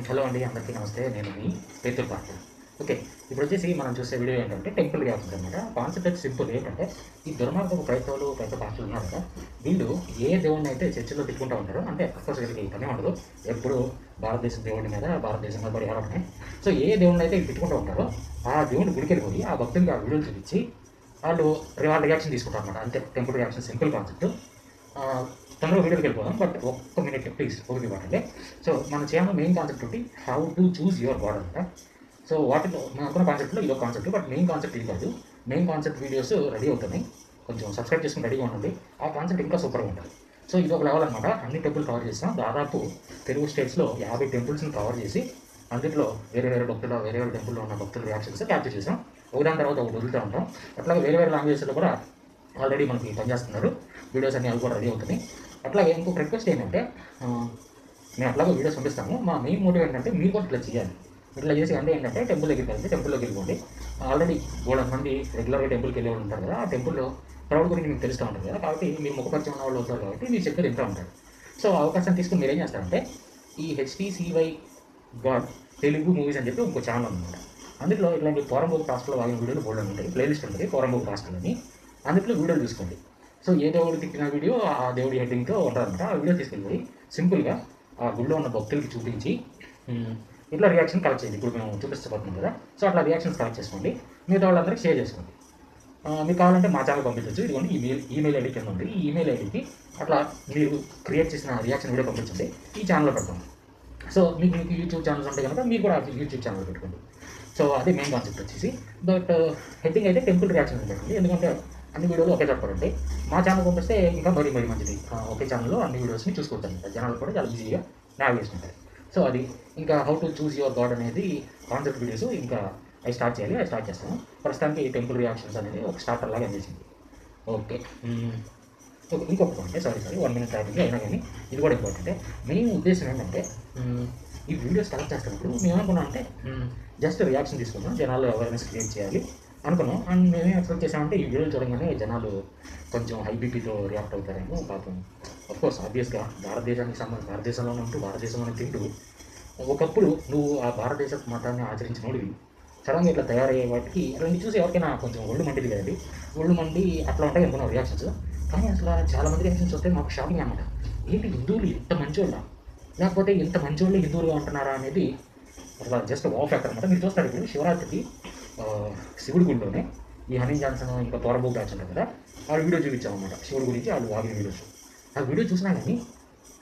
Hello అండి, అందరికీ నమస్తే. నేను మీ రైతుల పార్టీ. ఓకే, ఇప్పుడు వచ్చేసి మనం చూసే వీడియో ఏంటంటే టెంపుల్ రియాక్షన్స్ అనమాట. కాన్సెప్ట్ అయితే సింపుల్. ఏంటంటే ఈ దుర్మార్గపు క్రైస్తవులు పాస్టర్లు ఉన్నారు కదా, వీళ్ళు ఏ దేవుడిని అయితే చర్చిలో తిట్టుకుంటూ ఉంటారో, అంటే అఫ్కోర్స్ వీళ్ళకి పని ఉండదు, ఎప్పుడు భారతదేశం దేవుడి మీద భారతదేశం మీద పడి. సో ఏ దేవుడిని అయితే తిట్టుకుంటూ ఉంటారో ఆ దేవుడిని గుడికి వెళ్ళిపోయి ఆ భక్తులకి ఆ వీడియోలు చూపించి వాళ్ళు రియాక్షన్ తీసుకుంటారు అనమాట. అంతే టెంపుల్ రియాక్షన్, సింపుల్ కాన్సెప్ట్. తొందరగా వీడియోకి వెళ్ళిపోదాం, బట్ ఒక్క మినిట్ ప్లీజ్ ఓకే పడండి. సో మన ఛానల్ మెయిన్ కాన్సెప్ట్ ఒకటి, how to choose your God అంట. సో వాటిలో మనం అనుకున్న కాన్సెప్ట్లో ఇదో కాన్సెప్ట్, బట్ మెయిన్ కాన్సెప్ట్ ఇది కాదు. మెయిన్ కాన్సెప్ట్ వీడియోస్ రెడీ అవుతున్నాయి, కొంచెం సబ్స్క్రైబ్ చేసుకుని రెడీగా ఉండండి. ఆ కాన్సెప్ట్ ఇంకా సూపర్గా ఉంటుంది. సో ఇది ఒక లెవెల్ అనమాట. అన్ని టెంపుల్ కవర్ చేస్తాం. దాదాపు తెలుగు స్టేట్స్లో 50 టెంపుల్స్ని కవర్ చేసి అందులో వేరే వేరే టెంపుల్లో ఉన్న భక్తుల రియాక్షన్స్ క్యాప్చర్ చేసాం. ఒకదాని తర్వాత ఒకటి వదులుతూ ఉంటాం. అట్లాగే వేరే లాంగ్వేజ్లో కూడా ఆల్రెడీ మనకి పనిచేస్తున్నారు. వీడియోస్ అన్నీ అవి కూడా రెడీ అవుతున్నాయి. అట్లాగే ఇంకొక రిక్వెస్ట్ ఏంటంటే, మేము అట్లాగే వీడియోస్ పంపిస్తాము. మా మెయిన్ మోటివ్ ఏంటంటే మీరు కూడా ఇట్లా చేయాలి. ఇట్లా చేసి అంటే ఏంటంటే టెంపుల్ దగ్గరికి వెళ్తే టెంపుల్లోకి వెళ్ళిపోండి. ఆల్రెడీ 300 మంది రెగ్యులర్గా టెంపుల్కి వెళ్ళే వాళ్ళు ఉంటారు కదా, ఆ టెంపుల్లో క్రౌడ్ గురించి మీకు తెలుస్తూ ఉంటుంది కదా, కాబట్టి మీరు ముఖపరిచయం ఉన్న వాళ్ళు అవుతారు కాబట్టి మీరు చెప్పేది వింటూ ఉంటారు. సో అవకాశం తీసుకుని మీరు ఏం చేస్తారంటే, ఈ HTCY గాడ్ తెలుగు మూవీస్ అని చెప్పి ఇంకో ఛానల్ అనమాట. అందులో ఇట్లాంటి పోరంబోకు పాస్టర్లో వాగిన వీడియోలు బోల్డ్ ఉంటాయి. ప్లేలిస్ట్ ఉంటుంది పోరంబోకు పాస్టర్లు అని, అందులో వీడియోలు చూసుకోండి. సో ఏ దేవుడు తిట్టిన వీడియో ఆ దేవుడి హెడ్డింగ్తో ఉంటారనమాట. ఆ వీడియో తీసుకెళ్ళి సింపుల్గా ఆ గుడిలో ఉన్న భక్తులకి చూపించి ఇట్లా రియాక్షన్ కలెక్ట్ చేయండి. ఇప్పుడు మేము చూపిస్తపోతున్నాం కదా, సో అట్లా రియాక్షన్స్ కలెక్ట్ చేసుకోండి. మిగతా వాళ్ళందరికీ షేర్ చేసుకోండి. మీకు కావాలంటే మా ఛానల్ పంపించవచ్చు. ఇదిగోండి ఈమెయిల్ ఐడి కింద ఉంది. ఈ ఈమెయిల్ ఐడికి అట్లా మీరు క్రియేట్ చేసిన రియాక్షన్ వీడియో పంపించండి, ఈ ఛానల్లో పెడతాం. సో మీకు యూట్యూబ్ ఛానల్స్ ఉంటాయి కనుక మీరు కూడా యూట్యూబ్ ఛానల్ పెట్టుకోండి. సో అదే మెయిన్ కాన్సెప్ట్ వచ్చేసి. బట్ హెడ్డింగ్ అయితే టెంపుల్ రియాక్షన్ పెట్టండి, ఎందుకంటే అన్ని వీడియోలు ఒకే చెప్పండి. మా ఛానల్ పంపిస్తే ఇంకా మరీ మంచిది. ఒకే ఛానల్లో అన్ని వీడియోస్ని చూసుకుంటాను. జనాలు కూడా చాలా ఈజీగా నావిగేషన్ ఉంటాయి. సో అది ఇంకా how to choose your God అనేది కాన్సెప్ట్ వీడియోస్ ఇంకా అవి స్టార్ట్ చేయాలి. అవి స్టార్ట్ చేస్తాము. ప్రస్తుతానికి టెంపుల్ రియాక్షన్స్ అనేది ఒక స్టార్టర్ లాగా అనిపించింది. ఓకే, ఇంకొక పాయింట్, సారీ 1 మినిట్ అయిపోయింది, అయినా కానీ ఇది కూడా ఇంపార్టెంటే. మెయిన్ ఉద్దేశం ఏంటంటే, ఈ వీడియోస్ కలెక్ట్ చేస్తున్నప్పుడు మేము ఏమనుకున్నాం అంటే జస్ట్ రియాక్షన్ తీసుకున్నాం, జనాలు అవేర్నెస్ క్రియేట్ చేయాలి అనుకున్నాం. అండ్ మేమేం ఎక్స్పెక్ట్ చేసామంటే ఈ వీడియోలు చూడగానే జనాలు కొంచెం హై బీపీతో రియాక్ట్ అవుతారేమో పాపం. అఫ్కోర్స్ ఆబ్వియస్గా భారతదేశంలోనే ఉంటూ భారతదేశంలోనే తింటూ ఒకప్పుడు నువ్వు ఆ భారతదేశ మతాన్ని ఆచరించినోడివి సడన్గా ఇట్లా తయారయ్యే వాటికి రెండు చూసి ఎవరికైనా కొంచెం ఒళ్ళు మండిది కదండి. ఒళ్ళు మండి అట్లా ఉంటాయి అనుకున్నాం రియాక్షన్స్. కానీ అసలు చాలామంది రియాక్షన్స్ వస్తే మాకు షాకింగ్ అనమాట. ఏంటి హిందువులు ఇంత మంచోళ్ళ, లేకపోతే ఇంత మంచోళ్ళు హిందువులుగా ఉంటున్నారా అనేది అసలు జస్ట్ వావ్ ఫ్యాక్టర్ అనమాట. మీరు చూస్తారు ఇప్పుడు శివరాత్రికి శివుడి గుడిలోనే ఈ హనీ జాన్సన్ ఇంకా పోరంబోకు బ్యాచ్ ఉంటారు కదా, ఆ వీడియో చూపించామన్నమాట. శివుడి గురించి వాళ్ళు వాగిన వీడియోస్. ఆ వీడియో చూసినా కానీ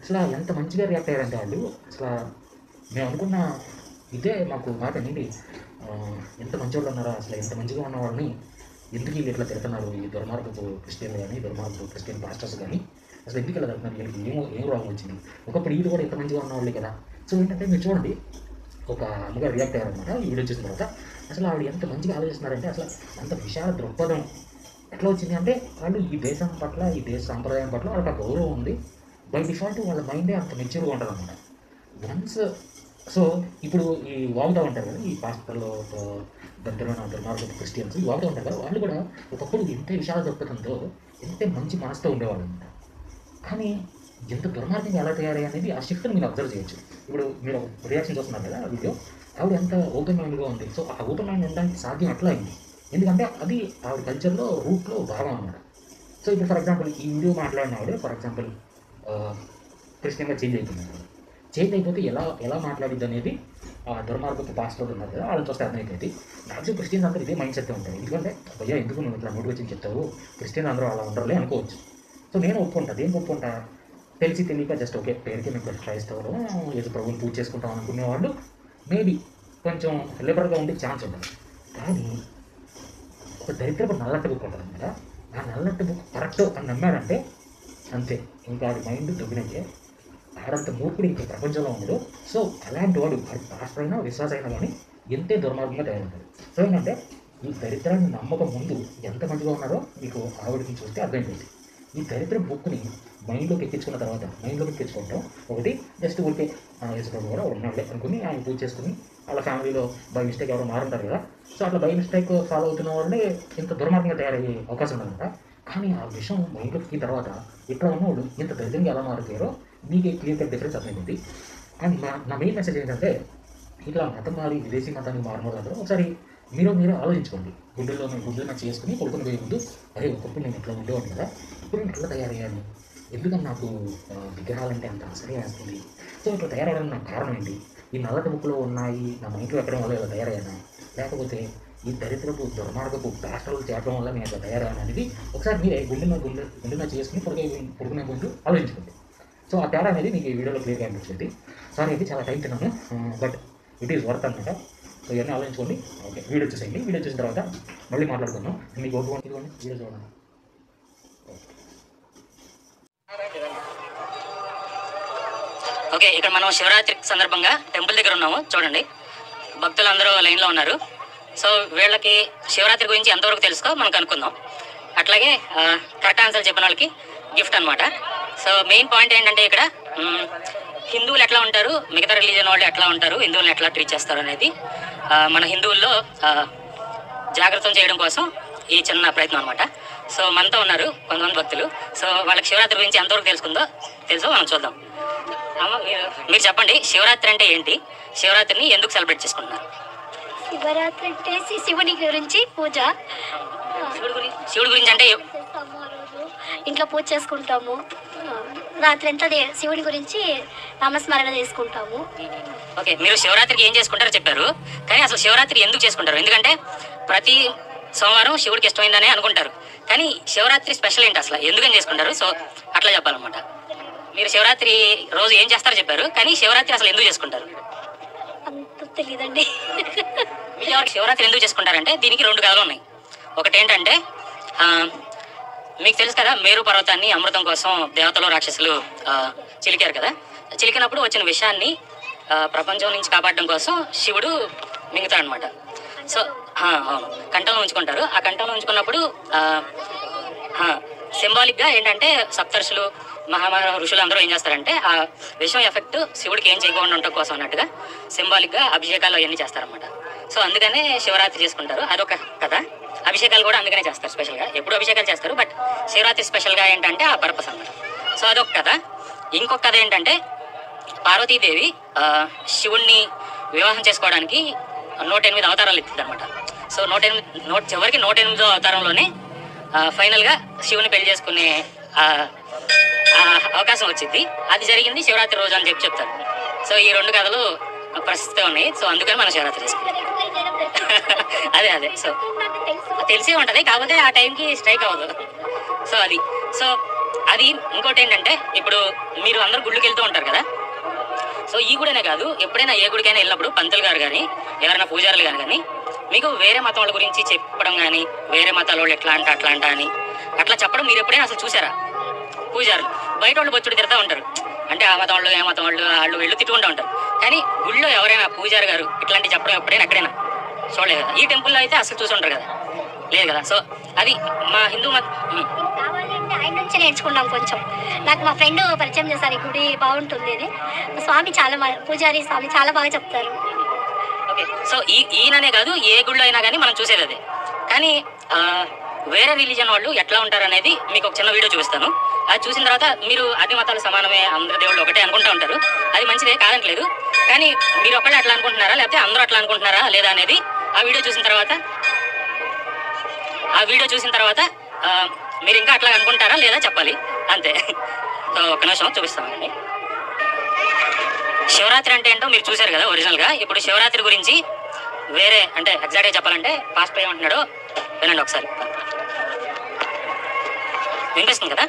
అసలు ఎంత మంచిగా రియాక్ట్ అయ్యారంటే వాళ్ళు, అసలు మేము అనుకున్న ఇదే మాకు మాట ఏంటి, ఎంత మంచివాళ్ళు ఉన్నారా, అసలు ఎంత మంచిగా ఉన్న వాళ్ళని ఎందుకు వీళ్ళు ఇట్లా తిడుతున్నారు, ఈ దుర్మార్గపు క్రిస్టియన్లు కానీ దుర్మార్గపు క్రిస్టియన్ పాస్టర్స్ కానీ అసలు ఎందుకు ఇలా తిడుతున్నారు, వీళ్ళకి ఏం రోగం వచ్చింది, ఒకప్పుడు వీళ్ళు కూడా ఎంత మంచిగా ఉన్న వాళ్ళే కదా. సో ఏంటంటే మీరు చూడండి, ఒక అమ్మగారు రియాక్ట్ అయ్యారనమాట ఈ వీడియో చూసిన తర్వాత. అసలు ఆవిడ ఎంత మంచిగా ఆలోచిస్తున్నారంటే, అసలు అంత విశాల దృక్పథం ఎట్లా వచ్చింది అంటే, వాళ్ళు ఈ దేశం పట్ల ఈ దేశ సాంప్రదాయం పట్ల వాళ్ళకి ఆ గౌరవం ఉంది. బై డిఫాల్ట్ వాళ్ళ మైండే అంత మెచ్యూర్గా ఉంటుంది అనమాట. వన్స్ సో ఇప్పుడు ఈ వాగుతూ ఉంటారు కదా ఈ పాస్టర్లో దుర్మార్గపు క్రిస్టియన్స్, ఈ వాగుతూ ఉంటారు కదా, వాళ్ళు కూడా ఒకప్పుడు ఎంత విశాల దృక్పథంతో ఎంత మంచి మనసుతో ఉండేవాళ్ళు అనమాట. కానీ ఎంత దుర్మార్గంగా ఎలా తయారయ్యి అనేది ఆ షిఫ్ట్ని మీరు అబ్జర్వ్ చేయొచ్చు. ఇప్పుడు మీరు రియాక్షన్ చూస్తున్నారు కదా ఆ వీడియో, ఆవిడ ఎంత ఓపెన్ మైండ్గా ఉంది. సో ఆ ఓపెన్ మైండ్ ఉండడానికి సాధ్యం అట్లా అయింది, ఎందుకంటే అది ఆవిడ కల్చర్లో రూట్లో భాగం అన్నమాట. సో ఇప్పుడు ఫర్ ఎగ్జాంపుల్ ఈ వీడియో మాట్లాడిన ఆవిడ ఫర్ ఎగ్జాంపుల్ క్రిస్టియన్గా చేంజ్ అయిపోతే ఎలా మాట్లాడిద్ది అనేది ఆ దుర్మార్గపు పాస్టర్లు ఉన్నారు కదా, వాళ్ళని చూస్తే అర్థమైపోయింది. మ్యాక్సిమం క్రిస్టియన్స్ అందరూ ఇదే మైండ్ సెట్ ఉంటాయి. ఎందుకంటే భయ్యా ఎందుకు నువ్వు ఇట్లా మోటివేషన్ చెప్తావు, క్రిస్టియన్ అందరూ అలా ఉండరులే అనుకోవచ్చు. సో నేను ఒప్పుకుంటా, తెలిసి తెలియక జస్ట్ ఓకే పేరుకి మేము క్రైస్తవులు ఏదో ప్రభుని పూజ చేసుకుంటాం అనుకునే వాళ్ళు మేబీ కొంచెం లిబరల్గా ఉండే ఛాన్స్ ఉంటుంది. కానీ ఒక దరిద్రపు నల్లటి బుక్ ఉంటుంది కదా, ఆ నల్లటి బుక్ కరెక్ట్ అని నమ్మాడంటే అంతే, ఇంకా ఆడి మైండ్ దొబ్బినట్టే. ఆడంత మూర్ఖుడు ఇంకా ప్రపంచంలో ఉండడు. సో అలాంటి వాడు పాస్టర్ అయినా విశ్వాస అయినా కానీ ఎంతే దుర్మార్గంగా తయారవుతాడు. సో ఏంటంటే ఈ దరిద్రాన్ని నమ్మకం ముందు ఎంత మంచిగా ఉన్నారో మీకు ఆవిడకి చూస్తే అర్థమైపోయింది. ఈ దరిద్ర బుక్ని మైండ్లోకి ఎక్కించుకుంటాం. ఒకటి జస్ట్ ఊరికే యేసుప్రభు కూడా ఉన్నాడులే అనుకుని ఆయన పూజ చేసుకుని వాళ్ళ ఫ్యామిలీలో బై మిస్టేక్ ఎవరో మారుంటారు కదా, సో అట్లా బై మిస్టేక్ ఫాలో అవుతున్న వాళ్ళే ఇంత దుర్మార్గంగా తయారయ్యే అవకాశం ఉందన్నమాట. కానీ ఆ విషయం మైండ్లోకి తర్వాత ఇట్లా ఉన్నవాళ్ళు ఇంత దరిద్రంగా ఎలా మారుతారో మీకే క్లియర్ కట్ డిఫరెన్స్ అర్థమైంది. అండ్ నా మెయిన్ మెసేజ్ ఏంటంటే, ఇట్లా మతం మారి విదేశీ మతానికి మారిన వాళ్ళందరూ ఒకసారి మీరు ఆలోచించుకోండి. గుడ్డల్లో చేసుకుని పడుకుని పోయే ముందు, అరే ఒకప్పుడు నేను ఇట్లా ఉండేవాడిని కదా, ఇప్పుడు నేను ఎట్లా తయారయ్యాను, ఎందుకని నాకు విగ్రహాలంటే అంత ఆశ్చర్యం వేస్తుంది, సో ఇట్లా తయారవడానికి నాకు కారణం ఏంటి, ఈ నల్లటి ముక్కులో ఉన్నాయి నా మైండ్లో ఎక్కడం వల్ల ఇలా తయారయ్యాను, లేకపోతే ఈ దరిద్రపు దుర్మార్గపు ప్లాస్టర్లు చేరడం వల్ల నేను ఇట్లా తయారయ్యాను అనేది ఒకసారి మీరే గుండె చేసుకుని పడుకునే ముందు ఆలోచించుకోండి. సో ఆ తేడా అనేది మీకు ఈ వీడియోలో క్లియర్గా అనిపించింది. సారీ అది చాలా టైం తిన్నాను, బట్ ఇట్ ఈస్ వర్త్ అనమాట. సో ఇవన్నీ ఆలోచించుకోండి. ఓకే, వీడియో చూసేయండి. వీడియో చూసిన తర్వాత మళ్ళీ మాట్లాడుకుందాం. మీకు ఇదిగోండి వీడియో చూడండి. ఓకే, ఇక్కడ మనం శివరాత్రి సందర్భంగా టెంపుల్ దగ్గర ఉన్నాము. చూడండి, భక్తులు అందరూ లైన్లో ఉన్నారు. సో వీళ్ళకి శివరాత్రి గురించి ఎంతవరకు తెలుసుకో మనం కనుక్కుందాం. అట్లాగే కరెక్ట్ ఆన్సర్ చెప్పిన వాళ్ళకి గిఫ్ట్ అనమాట. సో మెయిన్ పాయింట్ ఏంటంటే, ఇక్కడ హిందువులు ఎట్లా ఉంటారు, మిగతా రిలీజన్ వాళ్ళు ఎట్లా ఉంటారు, హిందువులను ఎట్లా ట్రీట్ చేస్తారు అనేది మన హిందువుల్లో జాగ్రత్త చేయడం కోసం ఈ చిన్న ప్రయత్నం అనమాట. సో మనతో ఉన్నారు కొంతమంది భక్తులు. సో వాళ్ళకి శివరాత్రి గురించి ఎంతవరకు తెలుసో మనం చూద్దాం. మీరు చెప్పండి, శివరాత్రి అంటే ఏంటి, శివరాత్రిని ఎందుకు సెలబ్రేట్ చేసుకుంటున్నారు? శివరాత్రి అంటే శివుని గురించి పూజ. శివుడి గురించి అంటే ఇంట్లో పూజ చేసుకుంటాము. రాత్రి అంతా శివుడి గురించి నామస్మరణ చేసుకుంటాము. ఓకే, మీరు శివరాత్రికి ఏం చేసుకుంటారో చెప్పారు, కానీ అసలు శివరాత్రి ఎందుకు చేసుకుంటారు? ఎందుకంటే ప్రతి సోమవారం శివుడికి ఇష్టమైందనే అనుకుంటారు, కానీ శివరాత్రి స్పెషల్ ఏంటి, అసలు ఎందుకని చేసుకుంటారు? సో అట్లా చెప్పాలన్నమాట. మీరు శివరాత్రి రోజు ఏం చేస్తారో చెప్పారు, కానీ శివరాత్రి అసలు ఎందుకు చేసుకుంటారు? అంత తెలియదండి. శివరాత్రి ఎందుకు చేసుకుంటారంటే దీనికి 2 కథలు ఉన్నాయి. ఒకటి ఏంటంటే, మీకు తెలుసు కదా, మేరు పర్వతాన్ని అమృతం కోసం దేవతలు రాక్షసులు చిలికారు కదా. చిలికినప్పుడు వచ్చిన విషయాన్ని ప్రపంచం నుంచి కాపాడడం కోసం శివుడు మింగుతాడు అనమాట. సో అవును, కంఠంలో ఉంచుకుంటారు. ఆ కంఠంలో ఉంచుకున్నప్పుడు సింబాలిక్గా ఏంటంటే సప్తర్షులు ఋషులు అందరూ ఏం చేస్తారంటే, ఆ విషయం ఎఫెక్ట్ శివుడికి ఏం చేయకుండా ఉండటం కోసం అన్నట్టుగా సింబాలిక్గా అభిషేకాలు అవన్నీ చేస్తారనమాట. సో అందుకనే శివరాత్రి చేసుకుంటారు. అదొక కథ. అభిషేకాలు కూడా అందుకనే చేస్తారు స్పెషల్గా. ఎప్పుడు అభిషేకాలు చేస్తారు, బట్ శివరాత్రి స్పెషల్గా ఏంటంటే ఆ పర్పస్ అన్నమాట. సో అదొక కథ. ఇంకొక కథ ఏంటంటే, పార్వతీదేవి శివుణ్ణి వివాహం చేసుకోవడానికి 108 అవతారాలు ఎత్తింది అనమాట. సో చివరికి 108వ అవతారంలోనే ఫైనల్గా శివుని పెళ్లి చేసుకునే అవకాశం వచ్చింది. అది జరిగింది శివరాత్రి రోజు అని చెప్తారు. సో ఈ 2 కథలు ప్రస్తుతం ఉన్నాయి. సో అందుకని మనం శివరాత్రి చేసుకుంటాం. అదే సో తెలిసే ఉంటుంది, కాకపోతే ఆ టైంకి స్ట్రైక్ అవ్వదు. సో అది ఇంకోటి ఏంటంటే, ఇప్పుడు మీరు అందరూ గుళ్ళకి వెళ్తూ ఉంటారు కదా. సో ఈ గుడనే కాదు, ఎప్పుడైనా ఏ గుడికైనా వెళ్ళినప్పుడు పంతులు గారు కానీ ఎవరైనా పూజారులు కానీ మీకు వేరే మతం వాళ్ళ గురించి చెప్పడం కానీ, వేరే మతాల వాళ్ళు ఎట్లా అంట అట్లా అంట అని అట్లా చెప్పడం మీరు ఎప్పుడైనా అసలు చూసారా? పూజారులు బయట వాళ్ళు బొచ్చుడు తిడతా ఉంటారు, అంటే ఆ మతం వాళ్ళు ఏ మతం వాళ్ళు వీళ్ళు తిట్టుకుంటూ ఉంటారు. కానీ గుళ్ళో ఎవరైనా పూజారి గారు ఇట్లాంటి చెప్పడం ఎక్కడైనా చూడలేదు కదా. ఈ టెంపుల్లో అయితే అసలు చూసి ఉంటారు కదా, లేదు కదా. సో అది మా హిందూ కావాలంటే ఆయన నుంచి నేర్చుకున్నాం కొంచెం. నాకు మా ఫ్రెండ్ పరిచయం చేశారు, ఈ గుడి బాగుంటుంది అని. స్వామి పూజారి స్వామి చాలా బాగా చెప్తారు. ఓకే, సో ఈయననే కాదు, ఏ గుళ్ళో అయినా కానీ మనం చూసేది అదే. కానీ వేరే రిలీజన్ వాళ్ళు ఎట్లా ఉంటారు అనేది మీకు ఒక చిన్న వీడియో చూపిస్తాను. అది చూసిన తర్వాత మీరు అన్ని మతాలు సమానమే, అందరి దేవుళ్ళు ఒకటే అనుకుంటూ ఉంటారు. అది మంచిదే, కాదంటలేదు. కానీ మీరు ఒకళ్ళే అట్లా అనుకుంటున్నారా, లేకపోతే అందరూ అట్లా అనుకుంటున్నారా లేదా అనేది ఆ వీడియో చూసిన తర్వాత మీరు ఇంకా అట్లా అనుకుంటారా లేదా చెప్పాలి, అంతే. సో ఒక్క నిమిషం చూపిస్తామండి. శివరాత్రి అంటే ఏంటో మీరు చూశారు కదా ఒరిజినల్గా. ఇప్పుడు శివరాత్రి గురించి వేరే అంటే ఎగ్జాక్ట్గా చెప్పాలంటే పాస్ట్ ఏమంటున్నాడో వినండి ఒకసారి. వినిపిస్తుంది కదా?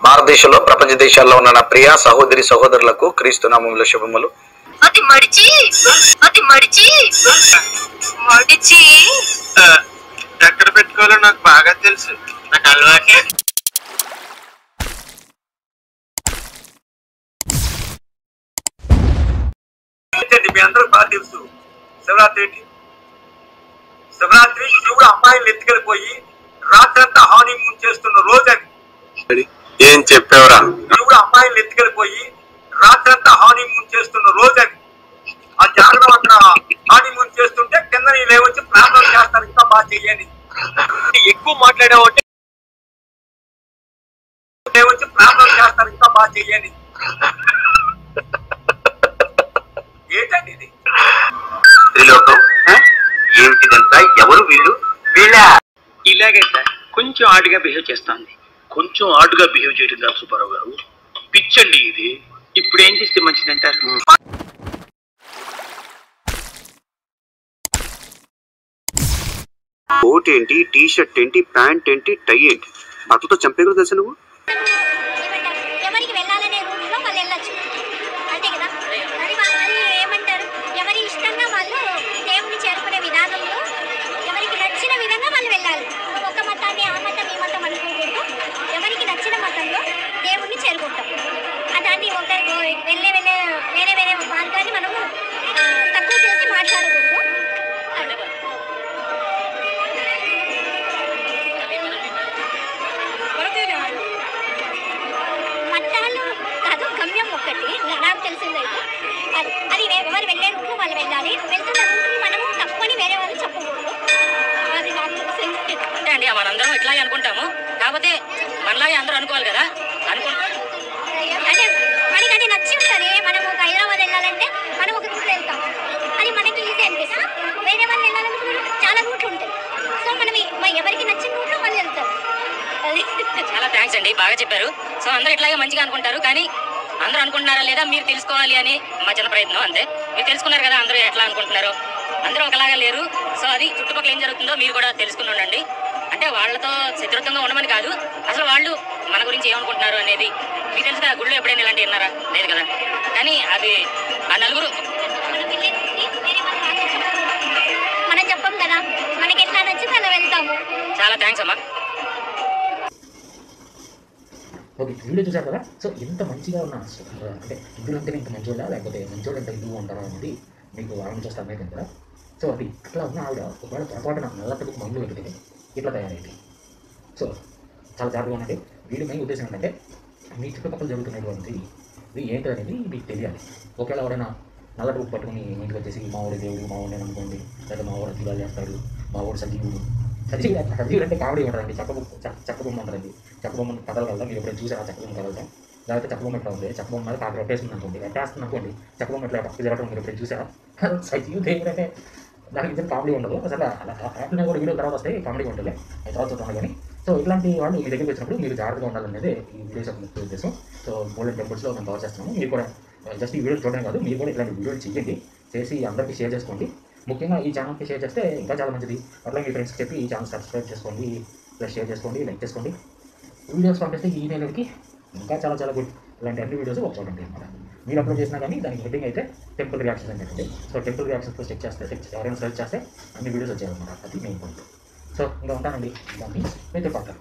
భారతదేశంలో ప్రపంచ దేశాల్లో ఉన్న నా ప్రియ సహోదరి సహోదరులకు క్రీస్తు నామములో శుభములు. అది మడిచి ఎక్కడ పెట్టుకోవాలో నాకు బాగా తెలుసు. నాకు అలవాటే. మీ అందరూ బాగా తెలుసు. శివరాత్రి శివుడు అమ్మాయిని ఎత్తుకెళ్ళిపోయి రాత్రంతా హానీమూన్ చేస్తున్న రోజు అది. ఏం చెప్పావురా? శివుడు అమ్మాయిని ఎత్తుకెళ్ళిపోయి రాత్రంతా హానీమూన్ చేస్తున్న రోజు అది. ఆ జాగ్రత్త అక్కడ హానీమూన్ చేస్తుంటే కింద లేవచ్చి ప్రార్థన చేస్తారు, ఇంకా బాగా చెయ్యండి. ఎక్కువ మాట్లాడావంటే లేవచ్చి ప్రార్థన చేస్తారు, ఇంకా బాగా చెయ్యండి. ఏంటండి ఇది? ఏమిటిదంతా? ఎవరు వీళ్ళు? ఇలాగే సార్, కొంచెం ఆడుగా బిహేవ్ చేస్తాంది. కొంచెం ఆడుగా బిహేవ్ చేయడం కాదు సుబ్బారావు గారు, పిచ్చండి ఇది. ఇప్పుడు ఏం చేస్తే మంచిదంటారు? కోట్ ఏంటి, టీ షర్ట్ ఏంటి, ప్యాంట్ ఏంటి, టై ఏంటి, అతతో చంపేగా తెలుసా నువ్వు? ఎవరికి వెళ్ళాలనే రూట్లో వాళ్ళు వెళ్ళొచ్చు, అంతే కదా. అది ఏమంటారు, ఎవరి ఇష్టంగా వాళ్ళు దేవుని చేరుకునే విధానంలో ఎవరికి నచ్చిన విధంగా వాళ్ళు వెళ్ళాలి. ఒక మతాన్ని ఆ మతం ఈ మతం అనుకోకూడదు, ఎవరికి నచ్చిన మతంలో దేవుణ్ణి చేరుకుంటాం. దాన్ని ఒకరికి వేరే వేరే మార్గాన్ని మనము తక్కువ చేసి మాట్లాడకూడదు. మతాలు కాదు, గమ్యం ఒక్కటి నాకు తెలిసిందైతే. అది ఎవరు వెళ్ళే రూట్లో వాళ్ళు వెళ్ళాలి, వెళ్తున్న రూట్ని మనము తప్పని వేరే వాళ్ళు చెప్పకూడదు. అది నాకు తెలిసింది. అంటే అండి మనందరం ఇట్లాగే అనుకుంటాము, కాకపోతే మనలాగే అందరూ అనుకోవాలి కదా. అంటే మనకి అది నచ్చి ఉంటుంది. మనం ఒక హైదరాబాద్ వెళ్ళాలంటే మనం ఒక రూట్లో వెళ్తాం, అది మనకి ఈజీ అనిపిస్తుంది. వేరే వాళ్ళు వెళ్ళాలంటే చాలా రూట్లు ఉంటాయి. సో మనం ఎవరికి నచ్చిన రూట్లో వాళ్ళు వెళ్తారు. చాలా థ్యాంక్స్ అండి, బాగా చెప్పారు. సో అందరూ ఇట్లాగే మంచిగా అనుకుంటారు, కానీ అందరూ అనుకుంటున్నారా లేదా మీరు తెలుసుకోవాలి అని మా చిన్న ప్రయత్నం అంతే. మీరు తెలుసుకున్నారు కదా అందరూ ఎట్లా అనుకుంటున్నారు, అందరూ ఒకలాగా లేరు. సో అది చుట్టుపక్కల ఏం జరుగుతుందో మీరు కూడా తెలుసుకుని ఉండండి. అంటే వాళ్ళతో శత్రుత్వంగా ఉండమని కాదు, అసలు వాళ్ళు మన గురించి ఏమనుకుంటున్నారు అనేది మీకు తెలుసు కదా. గుళ్ళు ఎప్పుడైనా ఇలాంటి విన్నారా? లేదు కదా. కానీ అది ఆ నలుగురు మనం చెప్పం కదా, మనకి ఎట్లా నచ్చితే అలా వెళ్తాము. చాలా థ్యాంక్స్ అమ్మా. ఓకే, వీడియో చూసారు కదా. సో ఎంత మంచిగా ఉన్న అంటే హిందువులంటే ఇంత మంచోళ్ళ, లేకపోతే మంచోళ్ళు అంటే హిందువు ఉంటారా అనేది మీకు ఆలోచిస్తే అర్థమైంది కదా. సో అది ఇట్లా ఉన్న ఆవిడ ఒకవేళ పొరపాటున నల్లటకు మందు వెళ్తే ఇట్లా తయారైంది. సో చాలా జాగ్రత్తగా ఉండండి. వీడి మెయిన్ ఉద్దేశం ఏంటంటే మీ చుట్టుపక్కల జరుగుతున్నటువంటి ఇది ఏంటి అనేది మీకు తెలియాలి. ఒకవేళ ఎవరైనా నల్లటి ఉప్పు పట్టుకుని మీ ఇంటికి వచ్చేసి మా ఊడి దేవుడు, మా ఊడి అనుకోండి, లేదా మా ఊరు అతిగా చేస్తాడు, మా ఊరు సజీవుడు. సజీవుడు అంటే కామెడీ ఉంటుందండి. చెక్కబొమ్మ ఉంటుందండి. చెక్కబొమ్మను కదలగలదా? మీరు ఎప్పుడైనా చూసారా చెక్కబొమ్మ కదలదా? లేకపోతే చెక్కబొమ్మ ఎట్లా ఉంది, చెక్కబొమ్మ మీద కాకి రొట్టేస్తుంది అనుకోండి, ఎట్టేస్తుంది అనుకోండి, చెక్కబొమ్మ ఎట్లా పక్కకి జరగడం మీరు ఎప్పుడైనా చూసారా? సజీవుడు దేవుడు అంటే దానికి ఇద్దరు కామెడీ ఉండదు. అసలు యాప్లో కూడా వీడియో తర్వాత వస్తాయి, కామెడీ ఉంటుంది, అది తర్వాత చూడండి. కానీ సో ఇట్లాంటి వాళ్ళు మీ దగ్గరికి వచ్చినప్పుడు మీరు జాగ్రత్తగా ఉండాలనేది ఈ వీడియోస్ ముఖ్య ఉద్దేశం. సో గోల్డెన్ టెంపుల్స్లో మేము కవర్ చేస్తున్నాము. మీరు కూడా జస్ట్ ఈ వీడియో చూడడం కాదు, మీరు కూడా ఇట్లాంటి వీడియోలు చేయండి, చేసి అందరికీ షేర్ చేసుకోండి. ముఖ్యంగా ఈ ఛానల్కి షేర్ చేస్తే ఇంకా చాలా మంచిది. అట్లా మీ ఫ్రెండ్స్కి చెప్పి ఈ ఛానల్ సబ్స్క్రైబ్ చేసుకోండి, ప్లస్ షేర్ చేసుకోండి, లైక్ చేసుకోండి. వీడియోస్ పంపిస్తే ఈ ఈమెయిల్కి ఇంకా చాలా చాలా గుడ్ ఇలాంటి అన్ని వీడియోస్ ఒక చోట ఉంటాయి అన్నమాట. మీరు అప్లోడ్ చేసినా కానీ దానికి హెడ్డింగ్ అయితే టెంపుల్ రియాక్షన్స్ అని చెప్పండి. సో టెంపుల్ రియాక్షన్స్తో చెక్ చేస్తే ఎవరైనా సెర్చ్ చేస్తే అన్ని వీడియోస్ వచ్చాయన్నమాట. అది మెయిన్ పాయింట్. సో ఇంకా ఉంటానండి, దాన్ని మీతో పాటు.